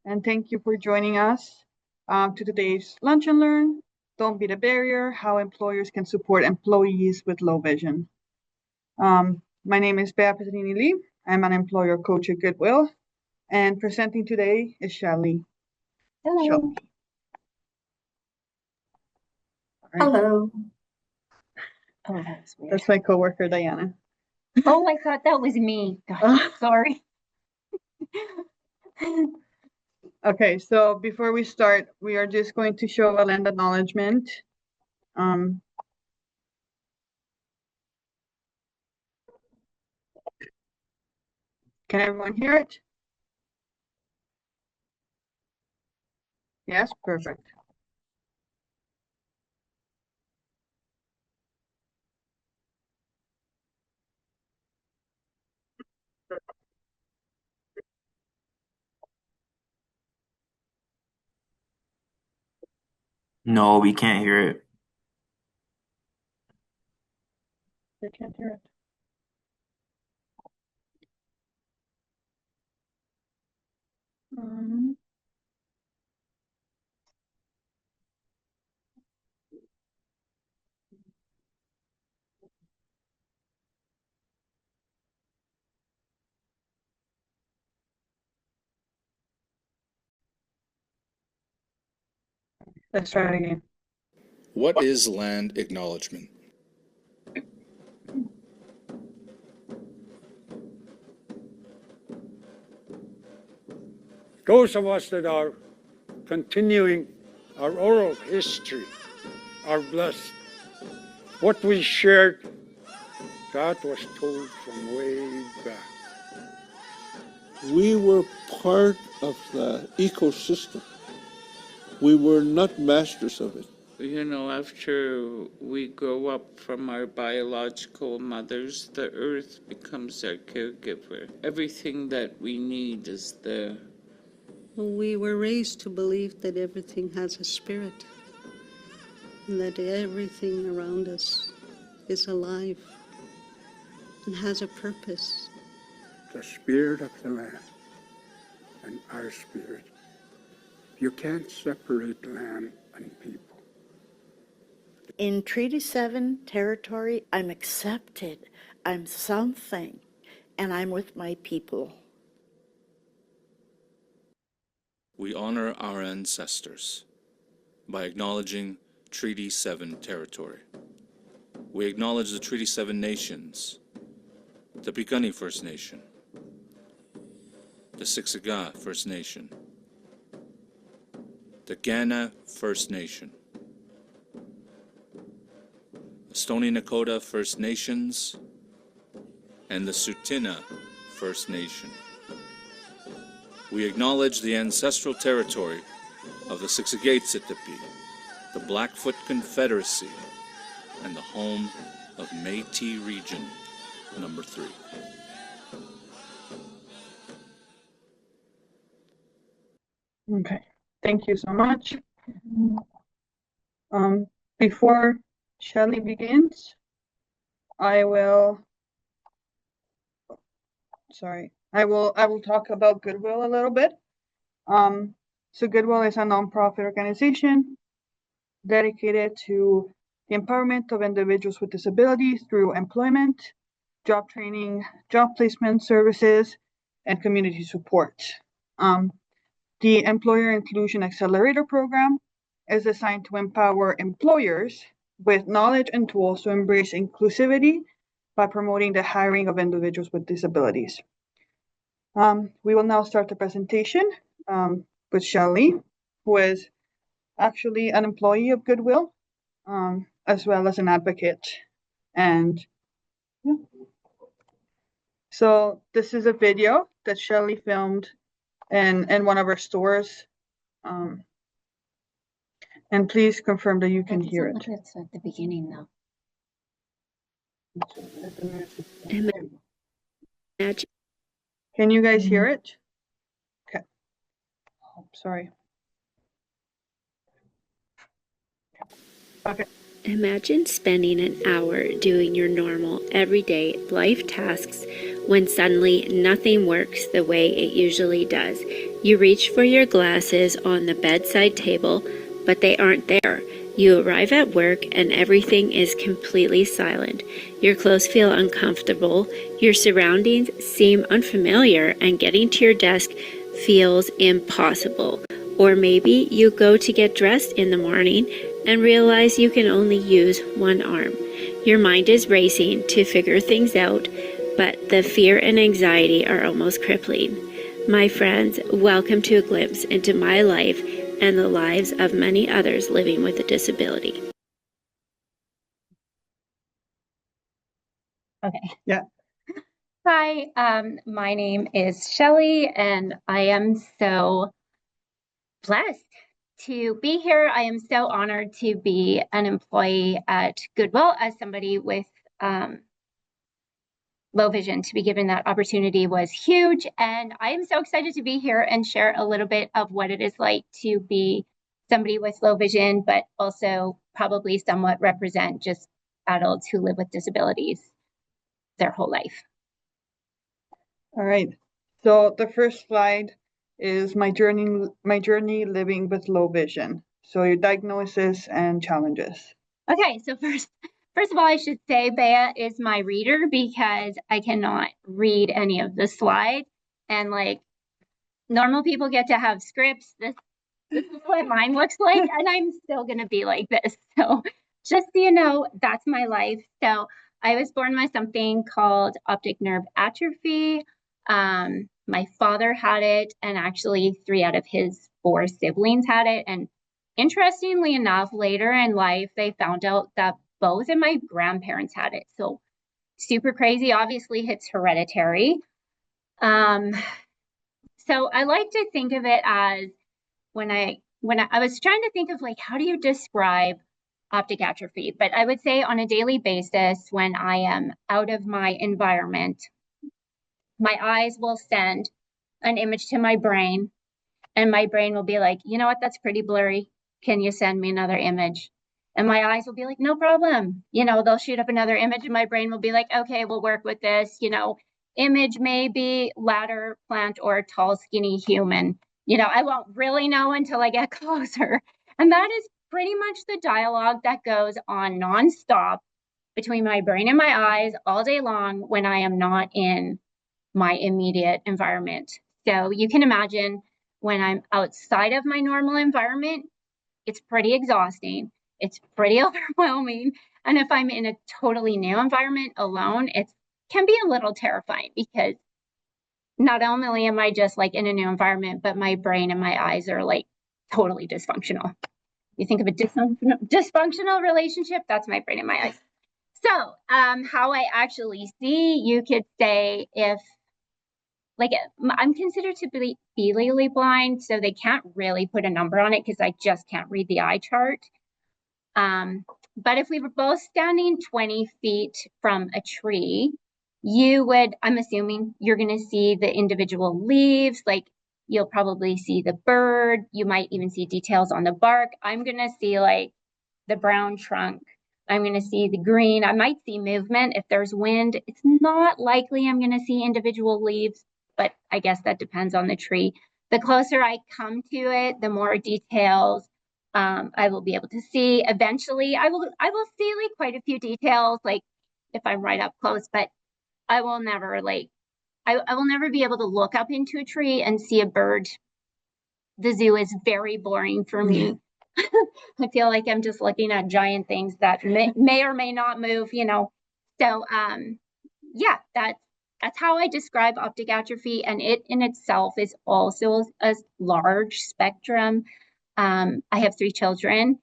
and thank you for joining us to today's Lunch and Learn. Don't be the barrier, how employers can support employees with low vision. My name is Bea Petrini Lee. I'm an employer coach at Goodwill, and presenting today is Shelly. Hello. Shelly. Right. Hello. Oh, that was weird. That's my coworker, Diana. Oh, I thought that was me. Gosh, sorry. Okay, so before we start, we are just going to show a land acknowledgement. Can everyone hear it? Yes, perfect. No, we can't hear it. They can't hear it. Let's try it again. What is land acknowledgement? Those of us that are continuing our oral history are blessed. What we shared, that was told from way back. We were part of the ecosystem. We were not masters of it. You know, after we grow up from our biological mothers, the earth becomes our caregiver. Everything that we need is there. We were raised to believe that everything has a spirit, and that everything around us is alive and has a purpose. The spirit of the land and our spirit. You can't separate land and people. In Treaty 7 territory, I'm accepted, I'm something, and I'm with my people. We honor our ancestors by acknowledging Treaty 7 territory. We acknowledge the Treaty 7 nations, the Piikani First Nation, the Siksika First Nation, the Kainai First Nation, the Stoney Nakoda First Nations, and the Tsuut'ina First Nation. We acknowledge the ancestral territory of the Siksikaitsitapi, the Blackfoot Confederacy, and the home of Métis Region number 3. Okay, thank you so much. Before Shelly begins, I will talk about Goodwill a little bit. So Goodwill is a nonprofit organization dedicated to the empowerment of individuals with disabilities through employment, job training, job placement services, and community support. The Employer Inclusion Accelerator Program is designed to empower employers with knowledge and tools to embrace inclusivity by promoting the hiring of individuals with disabilities. We will now start the presentation with Shelly, who is actually an employee of Goodwill, as well as an advocate. And yeah. So this is a video that Shelly filmed in one of our stores. And please confirm that you can hear it. It's at the beginning, though. Can you guys hear it? Okay. Oh, sorry. Okay. Imagine spending an hour doing your normal, everyday life tasks when suddenly nothing works the way it usually does. You reach for your glasses on the bedside table, but they aren't there. You arrive at work and everything is completely silent. Your clothes feel uncomfortable, your surroundings seem unfamiliar, and getting to your desk feels impossible. Or maybe you go to get dressed in the morning and realize you can only use one arm. Your mind is racing to figure things out, but the fear and anxiety are almost crippling. My friends, welcome to a glimpse into my life and the lives of many others living with a disability. Okay. Yeah. Hi, my name is Shelley, and I am so blessed to be here. I am so honored to be an employee at Goodwill as somebody with low vision. To be given that opportunity was huge, and I am so excited to be here and share a little bit of what it is like to be somebody with low vision, but also probably somewhat represent just adults who live with disabilities their whole life. All right. So the first slide is my journey living with low vision. So your diagnosis and challenges. Okay, so first of all, I should say Bea is my reader because I cannot read any of the slides. And like normal people get to have scripts. This is what mine looks like, and I'm still gonna be like this. So just so you know, that's my life. So I was born with something called optic nerve atrophy. My father had it, and actually 3 out of his 4 siblings had it. And interestingly enough, later in life, they found out that both of my grandparents had it. So super crazy. Obviously, it's hereditary. So I like to think of it as when I was trying to think of like, how do you describe optic atrophy? But I would say on a daily basis, when I am out of my environment, my eyes will send an image to my brain, and my brain will be like, you know what, that's pretty blurry. Can you send me another image? And my eyes will be like, no problem. You know, they'll shoot up another image, and my brain will be like, okay, we'll work with this. You know, image may be ladder, plant, or tall, skinny human. You know, I won't really know until I get closer. And that is pretty much the dialogue that goes on nonstop between my brain and my eyes all day long when I am not in my immediate environment. So you can imagine when I'm outside of my normal environment, it's pretty exhausting. It's pretty overwhelming. And if I'm in a totally new environment alone, it can be a little terrifying because not only am I just like in a new environment, but my brain and my eyes are like totally dysfunctional. You think of a dysfunctional relationship, that's my brain and my eyes. So how I actually see, you could say if like I'm considered to be legally blind, so they can't really put a number on it because I just can't read the eye chart. But if we were both standing 20 feet from a tree, you would, I'm assuming you're going to see the individual leaves, like you'll probably see the bird. You might even see details on the bark. I'm going to see like the brown trunk. I'm going to see the green. I might see movement. If there's wind, it's not likely I'm going to see individual leaves, but I guess that depends on the tree. The closer I come to it, the more details I will be able to see. Eventually, I will see like quite a few details, like if I'm right up close, but I will never like, I will never be able to look up into a tree and see a bird. The zoo is very boring for me. I feel like I'm just looking at giant things that may or may not move, you know. So yeah, that's how I describe optic atrophy, and it in itself is also a large spectrum. I have 3 children,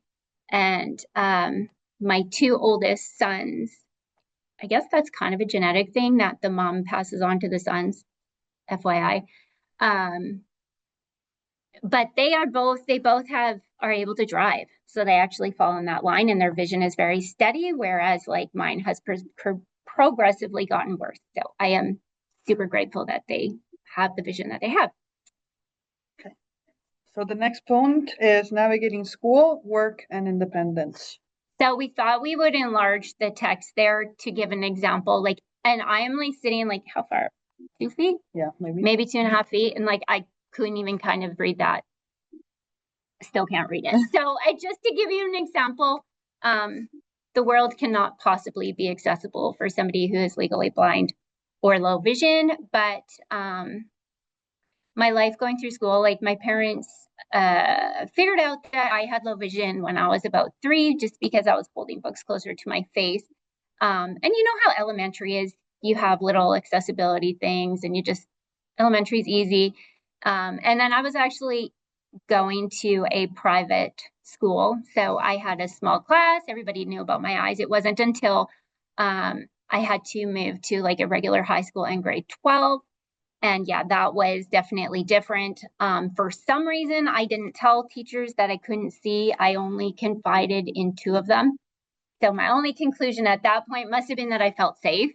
and my 2 oldest sons, I guess that's kind of a genetic thing that the mom passes on to the sons, FYI. But they both are able to drive. So they actually fall in that line, and their vision is very steady, whereas like mine has progressively gotten worse. So I am super grateful that they have the vision that they have. Okay. So the next point is navigating school, work, and independence. So we thought we would enlarge the text there to give an example. Like, and I am like sitting like how far? 2 feet? Yeah, maybe. Maybe 2.5 feet. And like couldn't even kind of read that. Still can't read it. So just to give you an example, the world cannot possibly be accessible for somebody who is legally blind or low vision. But my life going through school, like my parents figured out that I had low vision when I was about 3, just because I was holding books closer to my face. And you know how elementary is, you have little accessibility things and elementary is easy. And then I was actually going to a private school. So I had a small class, everybody knew about my eyes. It wasn't until I had to move to like a regular high school in grade 12. And yeah, that was definitely different. For some reason, I didn't tell teachers that I couldn't see. I only confided in 2 of them. So my only conclusion at that point must have been that I felt safe.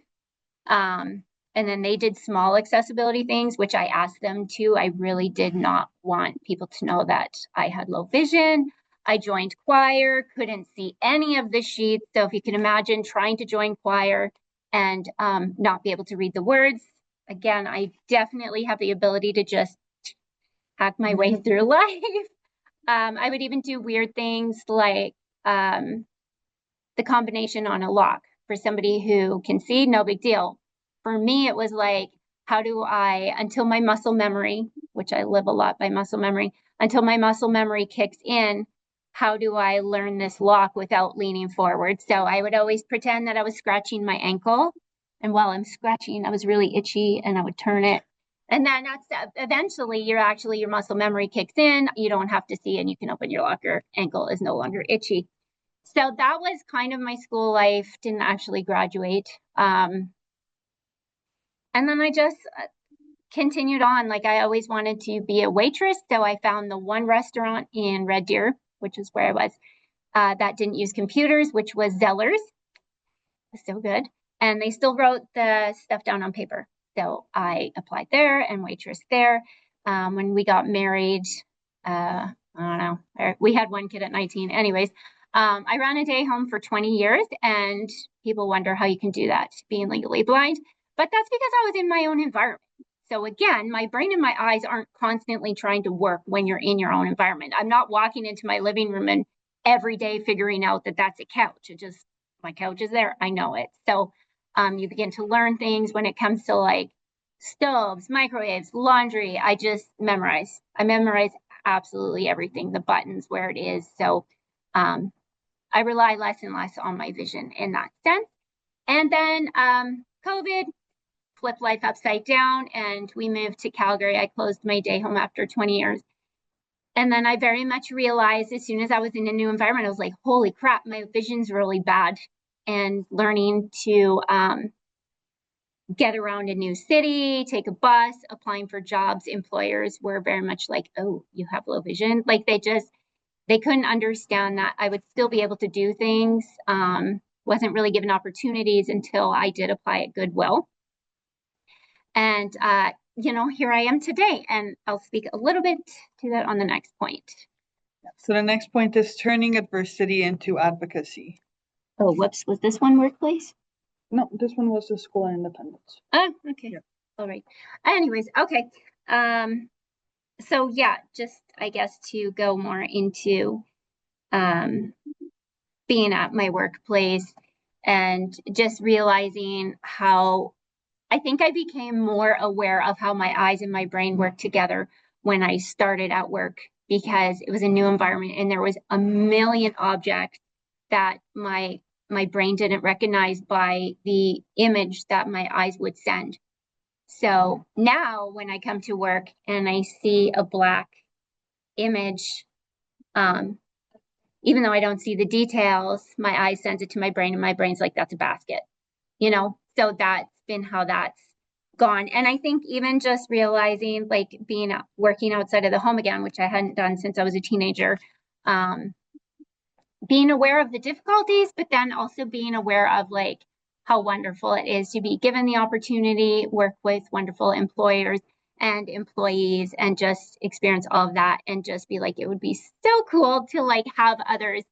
And then they did small accessibility things, which I asked them to. I really did not want people to know that I had low vision. I joined choir, couldn't see any of the sheets. So if you can imagine trying to join choir and not be able to read the words. Again, I definitely have the ability to just hack my way through life. I would even do weird things like the combination on a lock. For somebody who can see, no big deal. For me, it was like, how do I, until my muscle memory, which I live a lot by muscle memory, until my muscle memory kicks in, how do I learn this lock without leaning forward? So I would always pretend that I was scratching my ankle. And while I'm scratching, I was really itchy and I would turn it. And then that's eventually your muscle memory kicks in. You don't have to see and you can open your lock. Your ankle is no longer itchy. So that was kind of my school life. Didn't actually graduate. And then I just continued on. Like I always wanted to be a waitress. So I found the one restaurant in Red Deer, which is where I was, that didn't use computers, which was Zellers. It was so good. And they still wrote the stuff down on paper. So I applied there and waitress there. When we got married, I don't know, we had one kid at 19. Anyways, I ran a day home for 20 years and people wonder how you can do that being legally blind. But that's because I was in my own environment. So again, my brain and my eyes aren't constantly trying to work when you're in your own environment. I'm not walking into my living room and every day figuring out that that's a couch. It just, my couch is there. I know it. So you begin to learn things when it comes to like stoves, microwaves, laundry. I just memorize. I memorize absolutely everything, the buttons, where it is. So I rely less and less on my vision in that sense. And then COVID flipped life upside down and we moved to Calgary. I closed my day home after 20 years. And then I very much realized as soon as I was in a new environment, I was like, holy crap, my vision's really bad. And learning to get around a new city, take a bus, applying for jobs, employers were very much like, oh, you have low vision. Like they couldn't understand that I would still be able to do things. Wasn't really given opportunities until I did apply at Goodwill. And, here I am today, and I'll speak a little bit to that on the next point. So the next point is turning adversity into advocacy. Oh, whoops, was this one workplace? No, this one was the school and independence. Oh, okay. Yeah. All right. Anyways, okay. So yeah, just I guess to go more into being at my workplace and just realizing how I think I became more aware of how my eyes and my brain work together when I started at work, because it was a new environment and there was a million objects that my brain didn't recognize by the image that my eyes would send. So now when I come to work and I see a black image, even though I don't see the details, my eye sends it to my brain and my brain's like, that's a basket, So that's been how that's gone. And I think even just realizing, like working outside of the home again, which I hadn't done since I was a teenager, being aware of the difficulties, but then also being aware of like how wonderful it is to be given the opportunity, work with wonderful employers and employees, and just experience all of that, and just be like, it would be so cool to like have others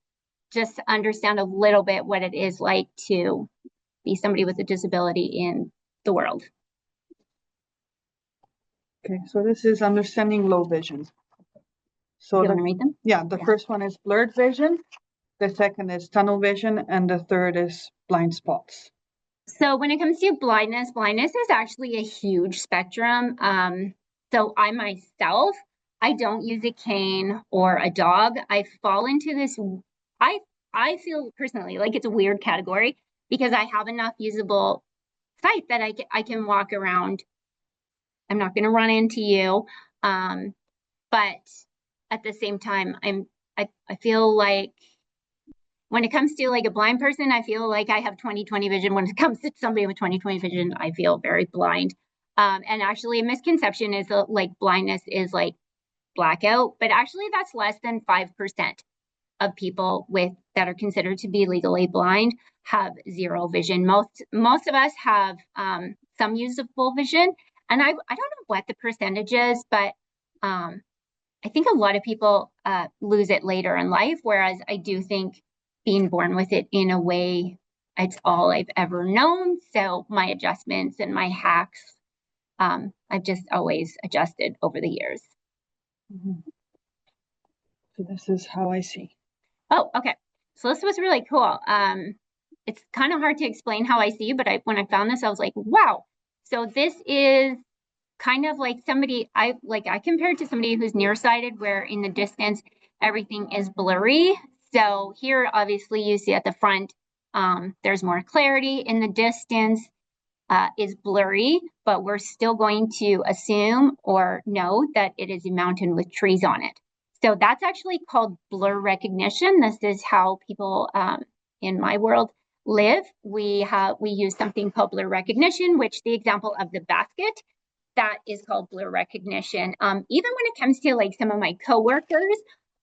just understand a little bit what it is like to be somebody with a disability in the world. Okay, so this is understanding low vision. So You want to read them? yeah, the first one is blurred vision, the second is tunnel vision, and the third is blind spots. So when it comes to blindness, blindness is actually a huge spectrum. So I myself, I don't use a cane or a dog. I fall into this, I feel personally like it's a weird category because I have enough usable sight that I can walk around. I'm not going to run into you. But at the same time, I feel like when it comes to like a blind person, I feel like I have 20/20 vision. When it comes to somebody with 20/20 vision, I feel very blind. And actually a misconception is that like blindness is like blackout, but actually that's less than 5% of people that are considered to be legally blind have zero vision. Most of us have some usable vision. And I don't know what the percentage is, but I think a lot of people lose it later in life, whereas I do think being born with it in a way, it's all I've ever known. So my adjustments and my hacks, I've just always adjusted over the years. Mhm. So this is how I see. Oh, okay. So this was really cool. It's kind of hard to explain how I see, but when I found this, I was like, wow. So this is kind of like somebody I compared to somebody who's nearsighted, where in the distance everything is blurry. So here, obviously, you see at the front, there's more clarity. In the distance is blurry, but we're still going to assume or know that it is a mountain with trees on it. So that's actually called blur recognition. This is how people in my world live. We use something called blur recognition, which the example of the basket, that is called blur recognition. Even when it comes to like some of my coworkers,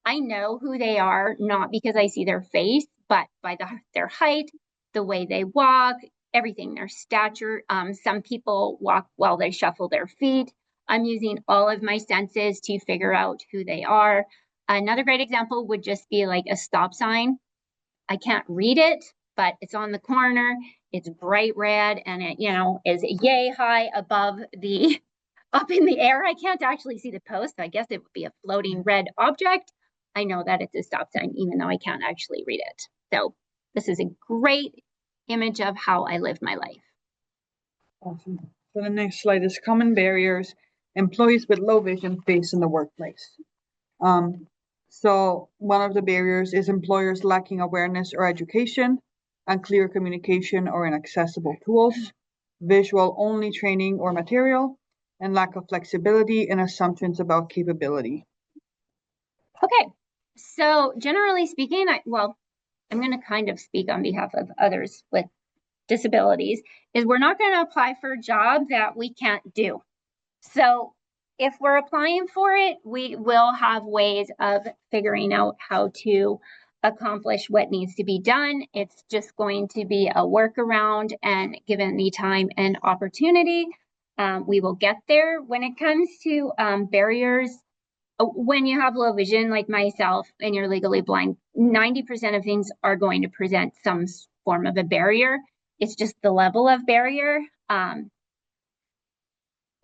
I know who they are, not because I see their face, but by their height, the way they walk, everything, their stature. Some people walk while they shuffle their feet. I'm using all of my senses to figure out who they are. Another great example would just be like a stop sign. I can't read it, but it's on the corner. It's bright red, and it, is yay high above up in the air. I can't actually see the post. I guess it would be a floating red object. I know that it's a stop sign, even though I can't actually read it. So this is a great image of how I live my life. Awesome. So the next slide is common barriers employees with low vision face in the workplace. So one of the barriers is employers lacking awareness or education, unclear communication or inaccessible tools, visual only training or material, and lack of flexibility and assumptions about capability. Okay, so generally speaking, I'm going to kind of speak on behalf of others with disabilities, is we're not going to apply for a job that we can't do. So if we're applying for it, we will have ways of figuring out how to accomplish what needs to be done. It's just going to be a workaround, and given the time and opportunity, we will get there. When it comes to barriers, when you have low vision like myself and you're legally blind, 90% of things are going to present some form of a barrier. It's just the level of barrier.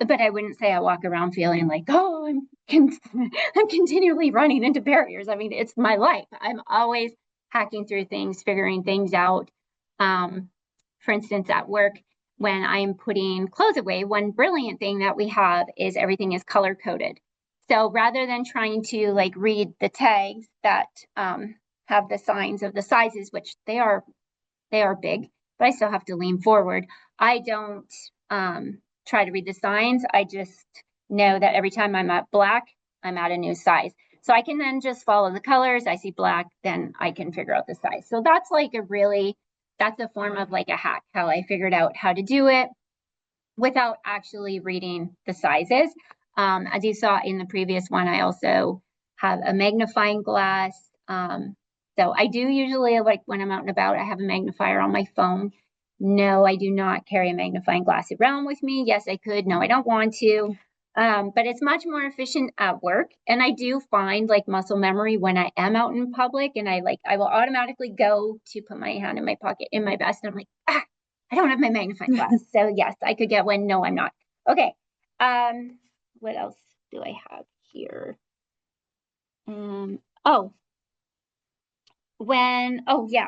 But I wouldn't say I walk around feeling like, oh, I'm continually running into barriers. I mean, it's my life. I'm always hacking through things, figuring things out. For instance, at work, when I'm putting clothes away, one brilliant thing that we have is everything is color coded. So rather than trying to like read the tags that have the signs of the sizes, which they are big, but I still have to lean forward. I don't try to read the signs. I just know that every time I'm at black, I'm at a new size. So I can then just follow the colors. I see black, then I can figure out the size. So that's like that's a form of like a hack, how I figured out how to do it without actually reading the sizes. As you saw in the previous one, I also have a magnifying glass. So I do usually, like when I'm out and about, I have a magnifier on my phone. No, I do not carry a magnifying glass around with me. Yes, I could. No, I don't want to. But it's much more efficient at work. And I do find like muscle memory when I am out in public, and I will automatically go to put my hand in my pocket in my vest. And I'm like, I don't have my magnifying glass. So yes, I could get one. No, I'm not. Okay. what else do I have here?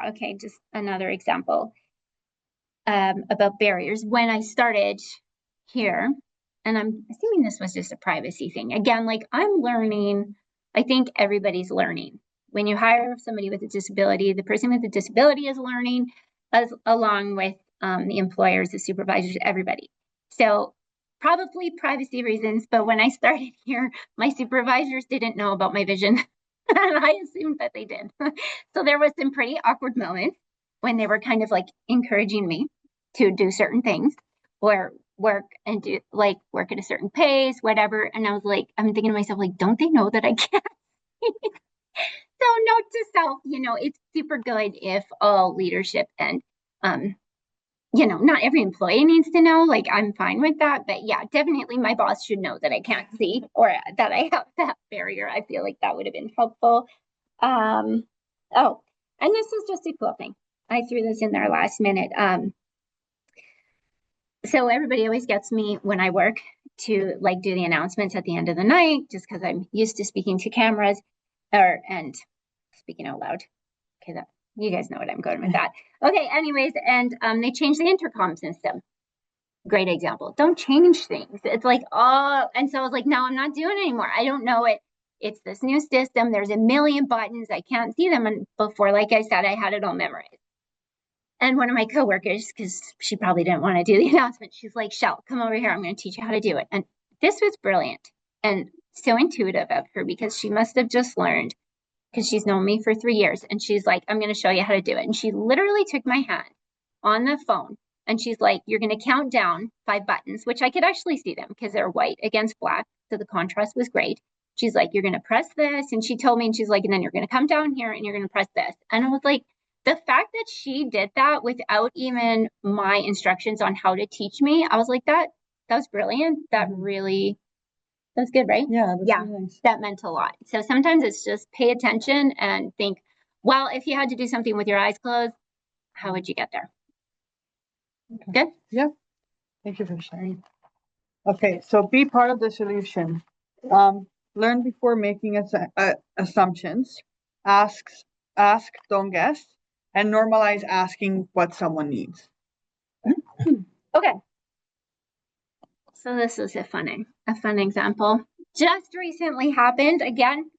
Okay, just another example about barriers. When I started here, and I'm assuming this was just a privacy thing. Again, like I'm learning, I think everybody's learning. When you hire somebody with a disability, the person with the disability is learning along with the employers, the supervisors, everybody. So probably privacy reasons, but when I started here, my supervisors didn't know about my vision. And I assumed that they did. So there was some pretty awkward moments when they were kind of like encouraging me to do certain things or work and do like work at a certain pace, whatever. And I was like, I'm thinking to myself, like, don't they know that I can't? So note to self, it's super good if all leadership and not every employee needs to know, like I'm fine with that, but yeah, definitely my boss should know that I can't see or that I have that barrier. I feel like that would have been helpful. And this is just a cool thing. I threw this in there last minute. So everybody always gets me when I work to like do the announcements at the end of the night, just because I'm used to speaking to cameras and speaking out loud. Okay, you guys know what I'm going with that. Okay, anyways, and they changed the intercom system. Great example. Don't change things. It's like, and so I was like, no, I'm not doing it anymore. I don't know it. It's this new system. There's a million buttons. I can't see them. And before, like I said, I had it all memorized. And one of my coworkers, because she probably didn't want to do the announcement, she's like, Shell, come over here. I'm going to teach you how to do it. And this was brilliant and so intuitive of her because she must have just learned because she's known me for 3 years. And she's like, I'm going to show you how to do it. And she literally took my hand on the phone and she's like, you're going to count down 5 buttons, which I could actually see them because they're white against black. So the contrast was great. She's like, you're going to press this. And she told me, and she's like, and then you're going to come down here and you're going to press this. And I was like, the fact that she did that without even my instructions on how to teach me, I was like, that was brilliant. That really, that's good, right? Yeah. Yeah, really nice. that meant a lot. So sometimes it's just pay attention and think, well, if you had to do something with your eyes closed, how would you get there? Okay. Good? Yeah. Thank you for sharing. Okay, so be part of the solution. Learn before making assumptions. Ask, don't guess, and normalize asking what someone needs. Okay. So this is a fun example. Just recently happened. Again,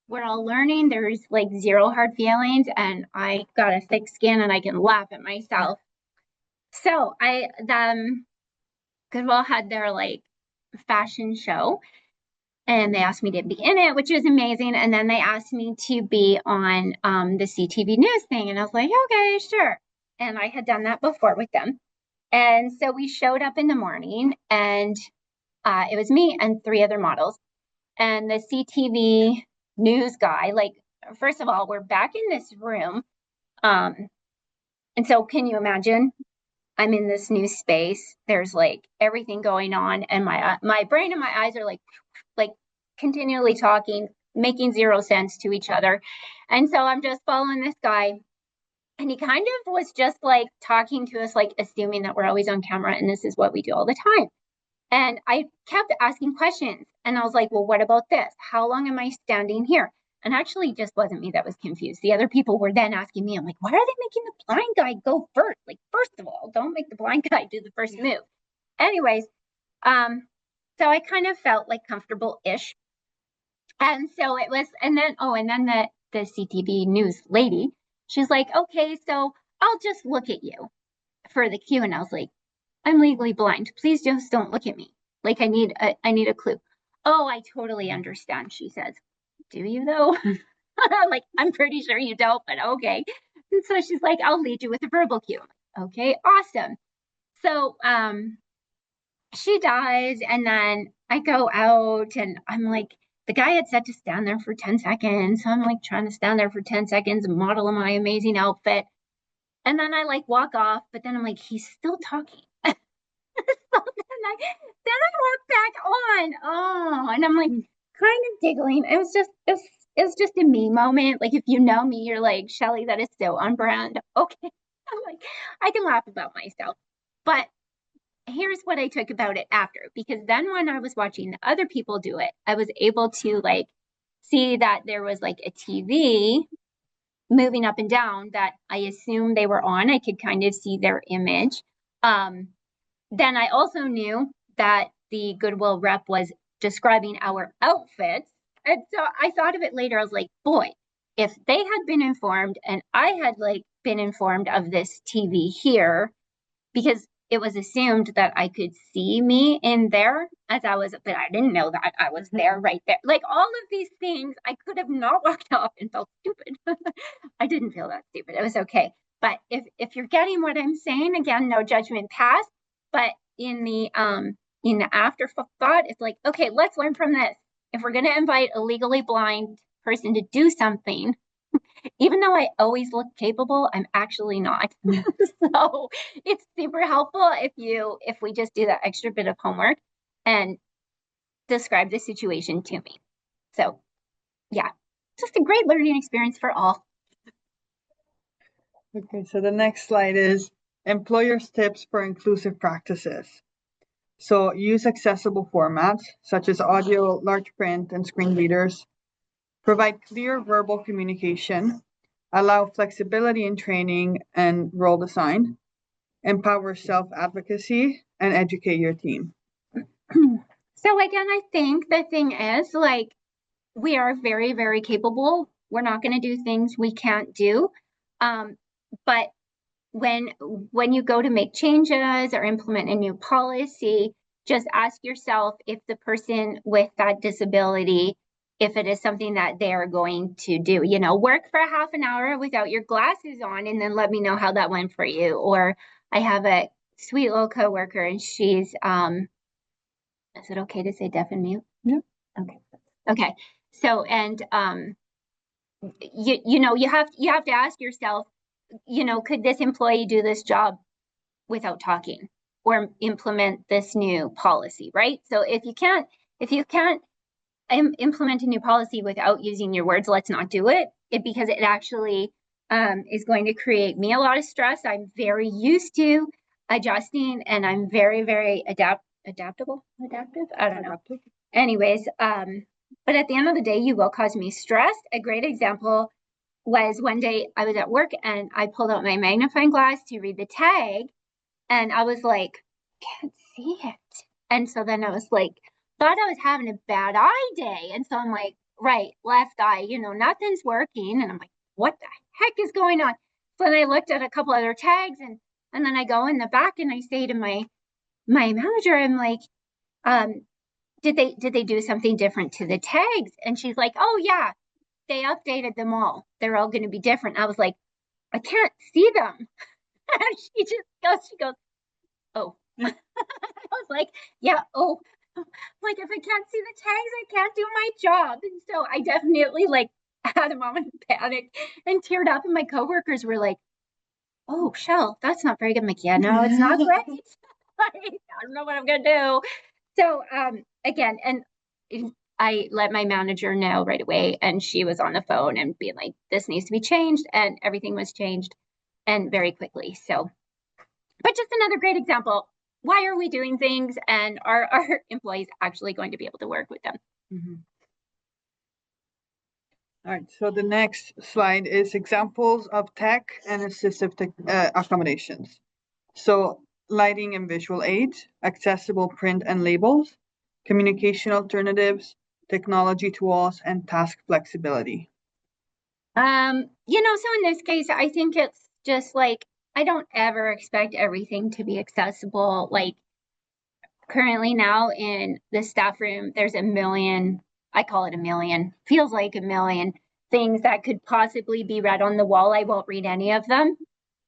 we're all learning. There's like 0 hard feelings, and I got a thick skin, and I can laugh at myself. So Goodwill had their like fashion show, and they asked me to be in it, which was amazing. And then they asked me to be on the CTV news thing, and I was like, okay, sure. And I had done that before with them. And so we showed up in the morning, and it was me and 3 other models. And the CTV news guy, like, first of all, we're back in this room. And so can you imagine? I'm in this new space. There's like everything going on, and my brain and my eyes are like continually talking, making 0 sense to each other. And so I'm just following this guy, and he kind of was just like talking to us, like assuming that we're always on camera and this is what we do all the time. And I kept asking questions, and I was like, well, what about this? How long am I standing here? And actually, it just wasn't me that was confused. The other people were then asking me, I'm like, why are they making the blind guy go first? Like, first of all, don't make the blind guy do the first move. Anyways, so I kind of felt like comfortable-ish. And so it was, and then the CTV news lady, she's like, okay, so I'll just look at you for the cue. And I was like, I'm legally blind. Please just don't look at me. Like I need a clue. Oh, I totally understand, she says. Do you though? Like, I'm pretty sure you don't, but okay. And so she's like, I'll lead you with a verbal cue. Like, okay, awesome. So she dies, and then I go out, and I'm like, the guy had said to stand there for 10 seconds. So I'm like trying to stand there for 10 seconds and model my amazing outfit. And then I like walk off, but then I'm like, he's still talking. So then I walk back on. Oh, and I'm like kind of giggling. It was just a me moment. Like if you know me, you're like, Shelly, that is so on brand. Okay. I'm like, I can laugh about myself. But here's what I took about it after, because then when I was watching the other people do it, I was able to like see that there was like a TV moving up and down that I assumed they were on. I could kind of see their image. Then I also knew that the Goodwill rep was describing our outfits. And so I thought of it later. I was like, boy, if they had been informed and I had like been informed of this TV here, because it was assumed that I could see me in there as I was, but I didn't know that I was there right there. Like all of these things, I could have not walked off and felt stupid. I didn't feel that stupid. It was okay. But if you're getting what I'm saying, again, no judgment passed. But in the afterthought, it's like, okay, let's learn from this. If we're going to invite a legally blind person to do something, even though I always look capable, I'm actually not. So it's super helpful if we just do that extra bit of homework and describe the situation to me. So yeah, just a great learning experience for all. Okay, so the next slide is employers' tips for inclusive practices. So use accessible formats such as audio, large print, and screen readers. Provide clear verbal communication. Allow flexibility in training and role design. Empower self-advocacy and educate your team. So again, I think the thing is like, we are very, very capable. We're not going to do things we can't do. But when you go to make changes or implement a new policy, just ask yourself if the person with that disability, if it is something that they're going to do. You know, work for a half an hour without your glasses on and then let me know how that went for you. Or I have a sweet little coworker and she's, is it okay to say deaf and mute? Yeah. Okay. So, and you have to ask yourself, could this employee do this job without talking or implement this new policy, right? So if you can't implement a new policy without using your words, let's not do it, because it actually is going to create me a lot of stress. I'm very used to adjusting and I'm very, very adaptive. I don't know. Anyways, but at the end of the day, you will cause me stress. A great example was one day I was at work and I pulled out my magnifying glass to read the tag and I was like, can't see it. And so then I was like, thought I was having a bad eye day. And so I'm like, right, left eye, nothing's working. And I'm like, what the heck is going on? So then I looked at a couple other tags and then I go in the back and I say to my manager, I'm like, did they do something different to the tags? And she's like, oh yeah, they updated them all. They're all going to be different. I was like, I can't see them. And she goes, oh. I was like, yeah, oh. Like, if I can't see the tags, I can't do my job. And so I definitely had a moment of panic and teared up. And my coworkers were like, oh, Shell, that's not very good. I'm like, yeah, no, it's not great. I don't know what I'm going to do. So again, and I let my manager know right away, and she was on the phone and being like, this needs to be changed, and everything was changed and very quickly. So, but just another great example. Why are we doing things, and are our employees actually going to be able to work with them? Mm-hmm. All right, so the next slide is examples of tech and assistive accommodations. So lighting and visual aids, accessible print and labels, communication alternatives, technology tools, and task flexibility. So in this case, I think it's just like, I don't ever expect everything to be accessible. Like currently now in the staff room, there's a million, I call it a million, feels like a million things that could possibly be read on the wall. I won't read any of them.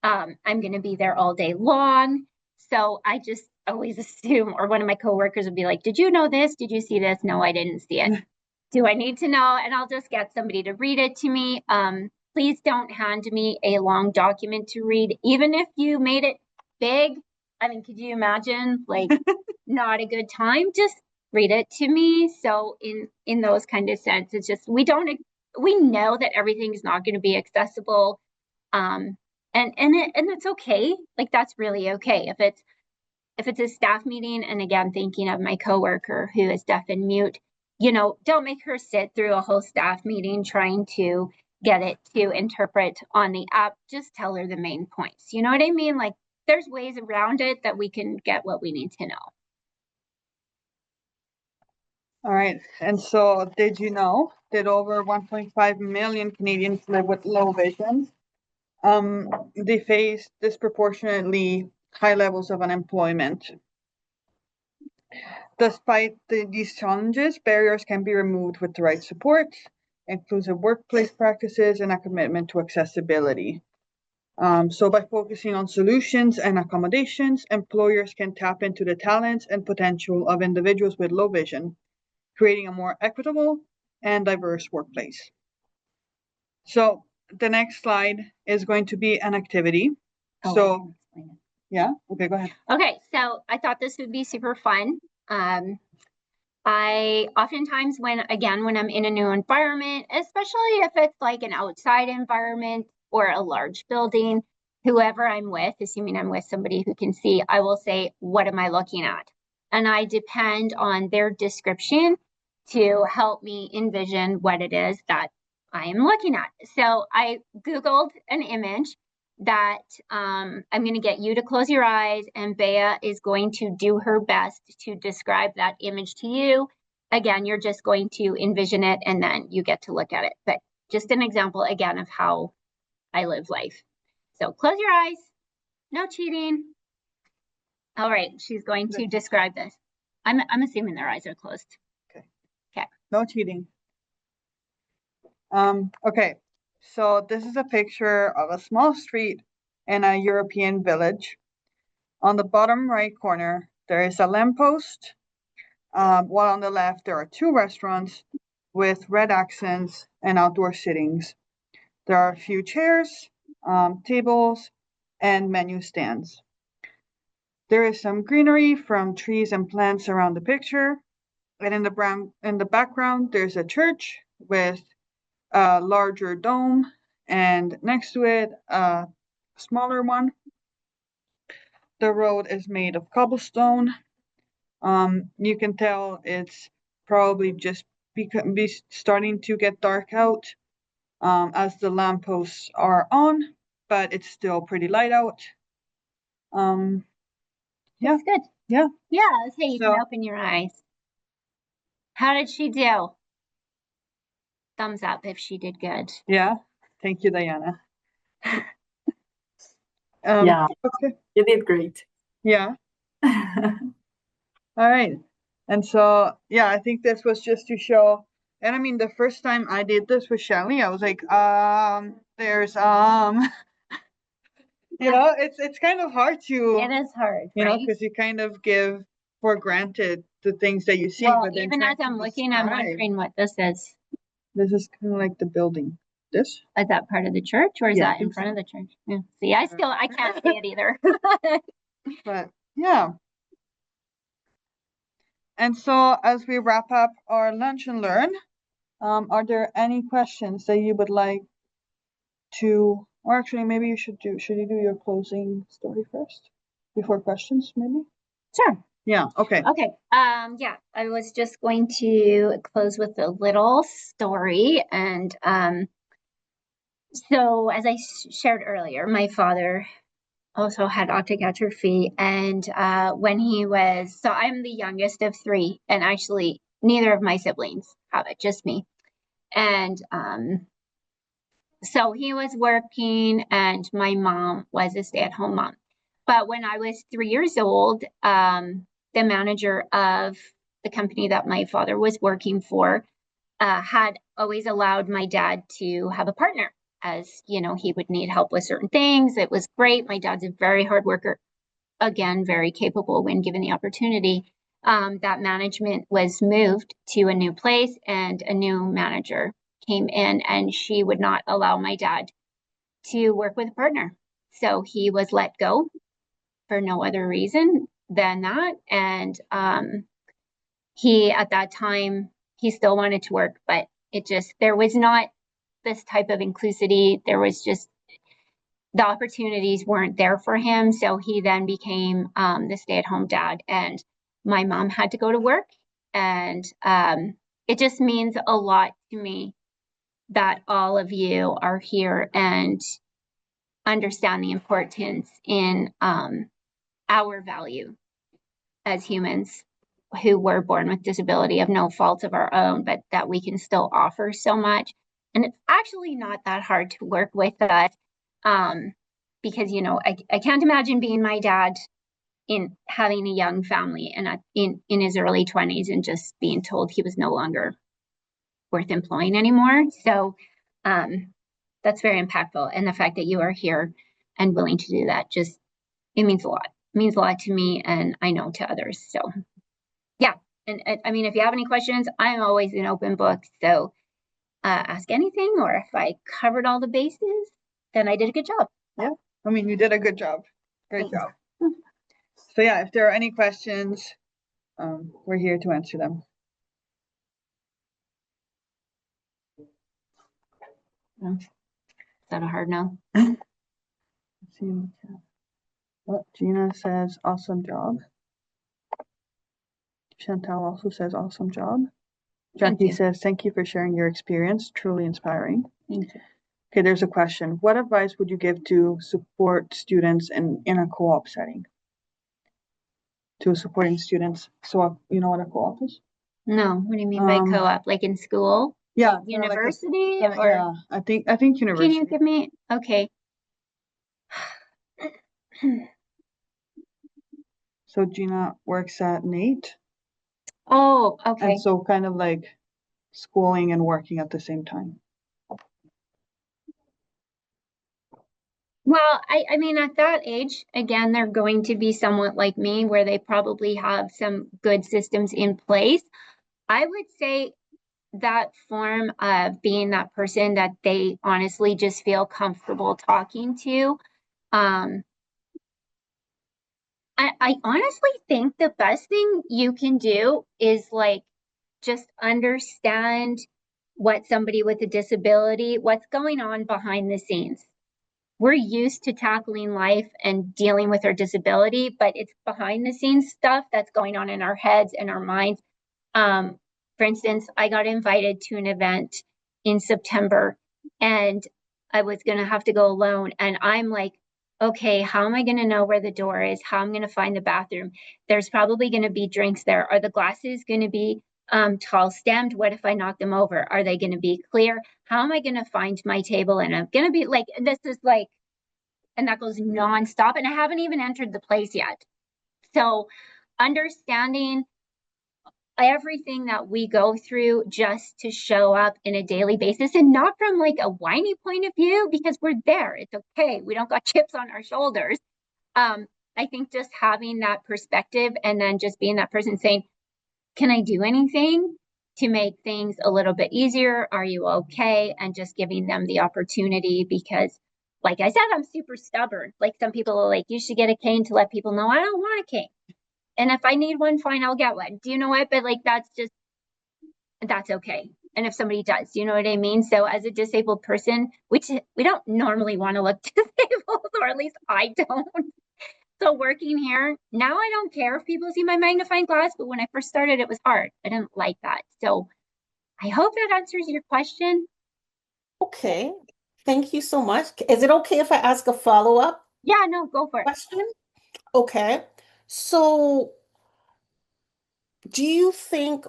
I'm going to be there all day long. So I just always assume, or one of my coworkers would be like, did you know this? Did you see this? No, I didn't see it. Do I need to know? And I'll just get somebody to read it to me. Please don't hand me a long document to read, even if you made it big. I mean, could you imagine, like, not a good time? Just read it to me. So in those kind of sense, it's just, we know that everything is not going to be accessible. And it's okay. Like, that's really okay. If it's if it's a staff meeting, and again, thinking of my coworker who is deaf and mute, you know, don't make her sit through a whole staff meeting trying to get it to interpret on the app. Just tell her the main points. You know what I mean? Like, there's ways around it that we can get what we need to know. All right. And so did you know that over 1.5 million Canadians live with low vision? They face disproportionately high levels of unemployment. Despite these challenges, barriers can be removed with the right support, inclusive workplace practices, and a commitment to accessibility. So by focusing on solutions and accommodations, employers can tap into the talents and potential of individuals with low vision, creating a more equitable and diverse workplace. So the next slide is going to be an activity. So, yeah, okay, go ahead. Okay, so I thought this would be super fun. I oftentimes when I'm in a new environment, especially if it's like an outside environment or a large building, whoever I'm with, assuming I'm with somebody who can see, I will say, what am I looking at? And I depend on their description to help me envision what it is that I am looking at. So I Googled an image that I'm going to get you to close your eyes, and Bea is going to do her best to describe that image to you. Again, you're just going to envision it and then you get to look at it. But just an example again of how I live life. So close your eyes, no cheating. All right, she's going to describe this. I'm assuming their eyes are closed. Okay. No cheating. Okay. So this is a picture of a small street in a European village. On the bottom right corner, there is a lamppost, while on the left there are two restaurants with red accents and outdoor sittings. There are a few chairs, tables, and menu stands. There is some greenery from trees and plants around the picture, and in the background there's a church with a larger dome, and next to it a smaller one. The road is made of cobblestone. You can tell it's probably just be starting to get dark out as the lampposts are on, but it's still pretty light out. Yeah. That's good. Yeah. Yeah, okay, you So- can open your eyes. How did she do? Thumbs up if she did good. Yeah. Thank you, Diana. Yeah. Okay. You did great. Yeah. All right. And so, yeah, I think this was just to show. And I mean, the first time I did this with Shelly, I was like, there's, you know, it's kind of hard to, It is hard, you know, right? because you kind of give for granted the things that you see. Well, but then even trying as to I'm looking, I'm describe- wondering what this is. This is kind of like the building. This? Is that part of the church or is Yeah, I that in think front so. of the church? Yeah. See, I can't see it either. But yeah. And so as we wrap up our lunch and learn, are there any questions that you would like to, or actually maybe should you do your closing story first before questions, maybe? Sure. Yeah, okay. Okay. Yeah, I was just going to close with a little story. And so as I shared earlier, my father also had optic atrophy. And when he was, so I'm the youngest of three, and actually neither of my siblings have it, just me. And so he was working and my mom was a stay-at-home mom. But when I was 3 years old, the manager of the company that my father was working for had always allowed my dad to have a partner, as you know, he would need help with certain things. It was great. My dad's a very hard worker, again, very capable when given the opportunity. That management was moved to a new place and a new manager came in, and she would not allow my dad to work with a partner. So he was let go for no other reason than that. And he, at that time, he still wanted to work, but there was not this type of inclusivity. There was just the opportunities weren't there for him. So he then became the stay-at-home dad, and my mom had to go to work. And it just means a lot to me that all of you are here and understand the importance in our value as humans who were born with disability of no fault of our own, but that we can still offer so much. And it's actually not that hard to work with us, because, you know, I can't imagine being my dad in having a young family and in his early 20s and just being told he was no longer worth employing anymore. So that's very impactful. And the fact that you are here and willing to do that, just, it means a lot. It means a lot to me, and I know to others. So yeah. And I mean, if you have any questions, I'm always an open book. So ask anything, or if I covered all the bases, then I did a good job. Yeah, I mean, you did a good job. Great Thanks. job. So yeah, if there are any questions, we're here to answer them. Is that a hard no? Let's see. Well, Gina says, awesome job. Chantal also says, awesome job. Jackie says, thank you for sharing your experience. Truly inspiring. Thank you. Okay, there's a question. What advice would you give to support students in a co-op setting? To supporting students. So you know what a co-op is? No, what do you mean by co-op? Like in school? Yeah. University? Or yeah, I think university. Can you give me, okay. So Gina works at NATE. Oh, okay. And so kind of like schooling and working at the same time. Well, I mean, at that age, again, they're going to be somewhat like me, where they probably have some good systems in place. I would say that form of being that person that they honestly just feel comfortable talking to. I honestly think the best thing you can do is like just understand what somebody with a disability, what's going on behind the scenes. We're used to tackling life and dealing with our disability, but it's behind the scenes stuff that's going on in our heads and our minds. For instance, I got invited to an event in September, and I was going to have to go alone. And I'm like, okay, how am I going to know where the door is? How am I going to find the bathroom? There's probably going to be drinks there. Are the glasses going to be tall stemmed? What if I knock them over? Are they going to be clear? How am I going to find my table? And I'm going to be like, this is like, and that goes nonstop. And I haven't even entered the place yet. So understanding everything that we go through just to show up in a daily basis, and not from like a whiny point of view, because we're there. It's okay. We don't got chips on our shoulders. I think just having that perspective and then just being that person saying, can I do anything to make things a little bit easier? Are you okay? And just giving them the opportunity, because like I said, I'm super stubborn. Like some people are like, you should get a cane to let people know I don't want a cane. And if I need one, fine, I'll get one. Do you know what? But like, that's okay. And if somebody does, you know what I mean? So as a disabled person, which we don't normally want to look disabled, or at least I don't. So working here, now I don't care if people see my magnifying glass, but when I first started, it was hard. I didn't like that. So I hope that answers your question. Okay. Thank you so much. Is it okay if I ask a follow-up Yeah, no, go for it. question? Okay. So do you think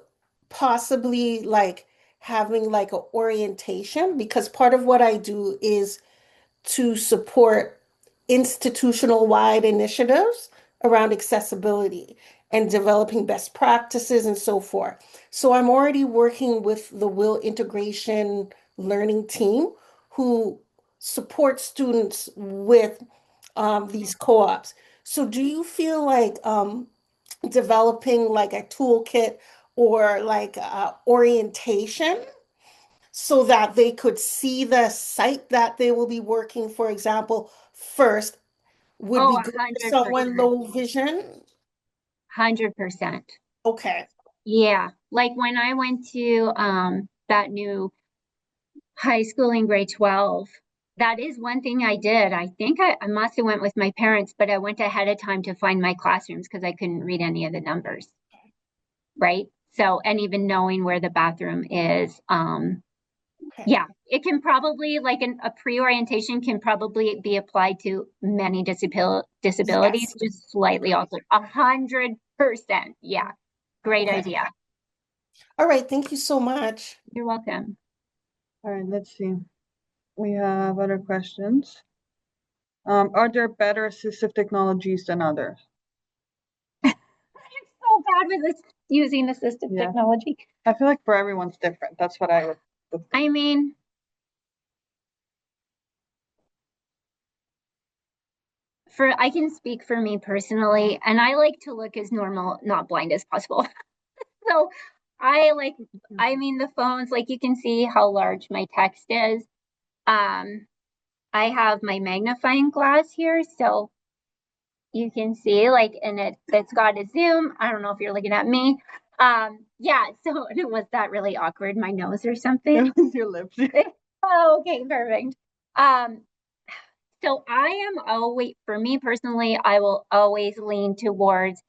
possibly like having like an orientation? Because part of what I do is to support institutional-wide initiatives around accessibility and developing best practices and so forth. So I'm already working with the Will Integration Learning team who support students with these co-ops. So do you feel like developing like a toolkit or like orientation so that they could see the site that they will be working, for example, first would be good for someone low vision? 100%. Okay. Yeah. Like when I went to that new high school in grade 12, That is one thing I did. I think I must have went with my parents, but I went ahead of time to find my classrooms because I couldn't read any of the numbers. Right? So, and even knowing where the bathroom is, Okay. yeah, it can probably, like a pre-orientation can probably be applied to many disabilities, Yes. just slightly altered. 100%. Yeah. Great Okay. idea. All right. Thank you so much. You're welcome. All right, let's see. We have other questions. Are there better assistive technologies than others? I'm so bad with this using assistive Yeah. technology. I feel like for everyone's different. That's what I would think. I mean, I can speak for me personally, and I like to look as normal, not blind as possible. So I mean, the phones, like you can see how large my text is. I have my magnifying glass here, so you can see and it's got a zoom. I don't know if you're looking at me. Yeah, so was that really awkward, my nose or something? It was your lips. Oh, okay, perfect. So I am always, for me personally, I will always lean towards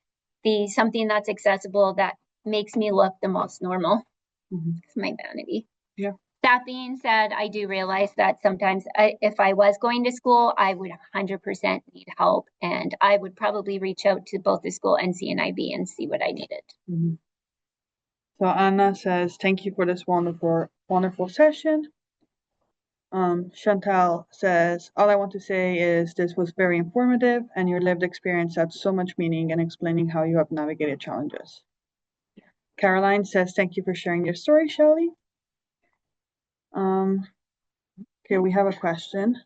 something that's accessible that makes me look the most normal. It's my vanity. Yeah. That being said, I do realize that sometimes if I was going to school, I would 100% need help, and I would probably reach out to both the school and CNIB and see what I needed. So Anna says, thank you for this wonderful session. Chantal says, all I want to say is this was very informative and your lived experience adds so much meaning in explaining how you have navigated challenges. Caroline says, thank you for sharing your story, Shelley. Okay, we have a question.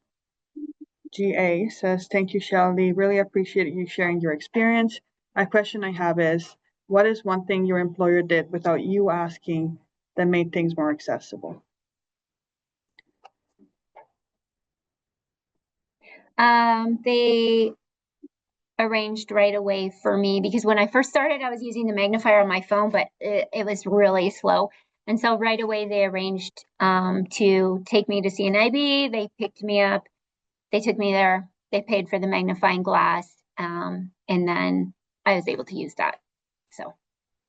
GA says, thank you, Shelley. Really appreciate you sharing your experience. A question I have is, what is one thing your employer did without you asking that made things more accessible? They arranged right away for me because when I first started, I was using the magnifier on my phone, but it was really slow. And so right away they arranged to take me to CNIB. They picked me up. They took me there. They paid for the magnifying glass. And then I was able to use that. So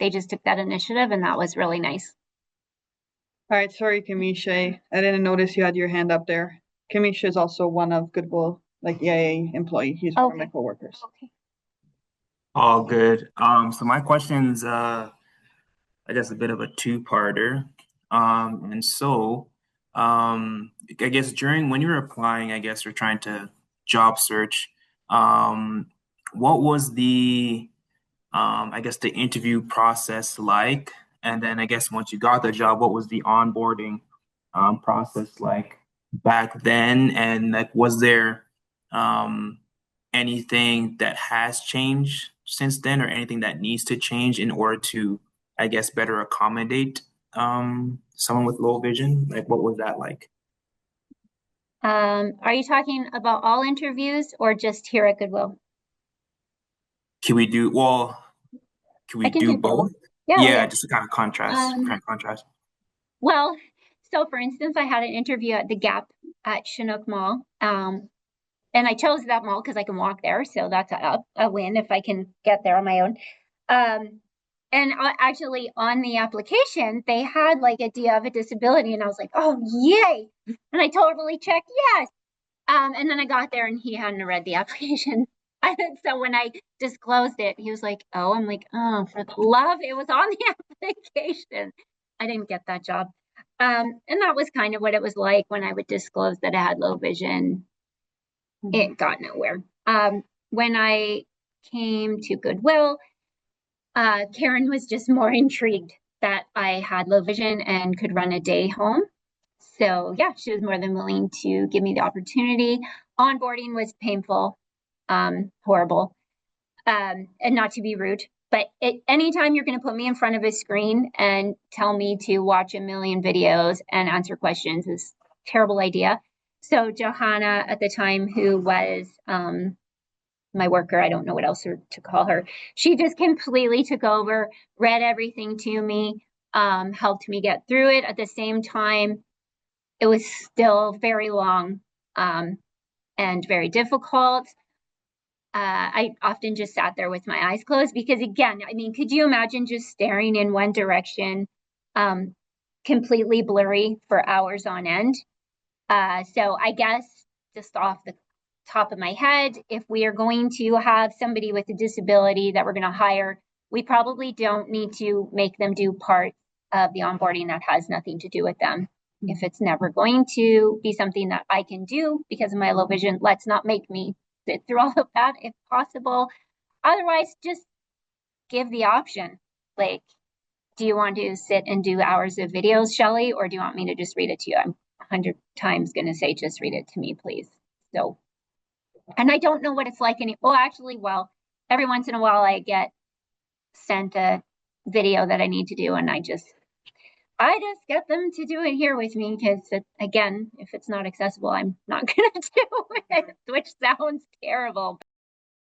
they just took that initiative, and that was really nice. All right, sorry, Kamisha. I didn't notice you had your hand up there. Kamisha is also one of Goodwill, like EIA employee. He's one of my coworkers. Okay. All good. So my question's I guess a bit of a two-parter. I guess when you were applying, I guess you're trying to job search, what was the I guess the interview process like? And then I guess once you got the job, what was the onboarding process like back then? And like was there anything that has changed since then or anything that needs to change in order to, I guess, better accommodate someone with low vision? Like what was that like? Are you talking about all interviews or just here at Goodwill? Can we do I can do both. both? Yeah. Just to kind of contrast. Well, so for instance, I had an interview at the Gap at Chinook Mall. And I chose that mall because I can walk there. So that's a win if I can get there on my own. And actually on the application, they had like a do you have a disability? And I was like, oh, yay. And I totally checked yes. And then I got there and he hadn't read the application. So when I disclosed it, he was like, oh, I'm like, oh, for the love, it was on the application. I didn't get that job. And that was kind of what it was like when I would disclose that I had low vision. It got nowhere. When I came to Goodwill, Karen was just more intrigued that I had low vision and could run a day home. So yeah, she was more than willing to give me the opportunity. Onboarding was painful, horrible, and not to be rude, but anytime you're going to put me in front of a screen and tell me to watch a million videos and answer questions is a terrible idea. So Johanna at the time, who was my worker, I don't know what else to call her, she just completely took over, read everything to me, helped me get through it. At the same time, it was still very long and very difficult. I often just sat there with my eyes closed because, again, I mean, could you imagine just staring in one direction, completely blurry for hours on end? So I guess just off the top of my head, if we are going to have somebody with a disability that we're going to hire, we probably don't need to make them do part of the onboarding that has nothing to do with them. If it's never going to be something that I can do because of my low vision, let's not make me sit through all of that if possible. Otherwise, just give the option. Like, do you want to sit and do hours of videos, Shelley, or do you want me to just read it to you? I'm 100 times going to say, just read it to me, please. So, and I don't know what it's like well, every once in a while I get sent a video that I need to do, and I just get them to do it here with me because, again, if it's not accessible, I'm not going to do it, which sounds terrible.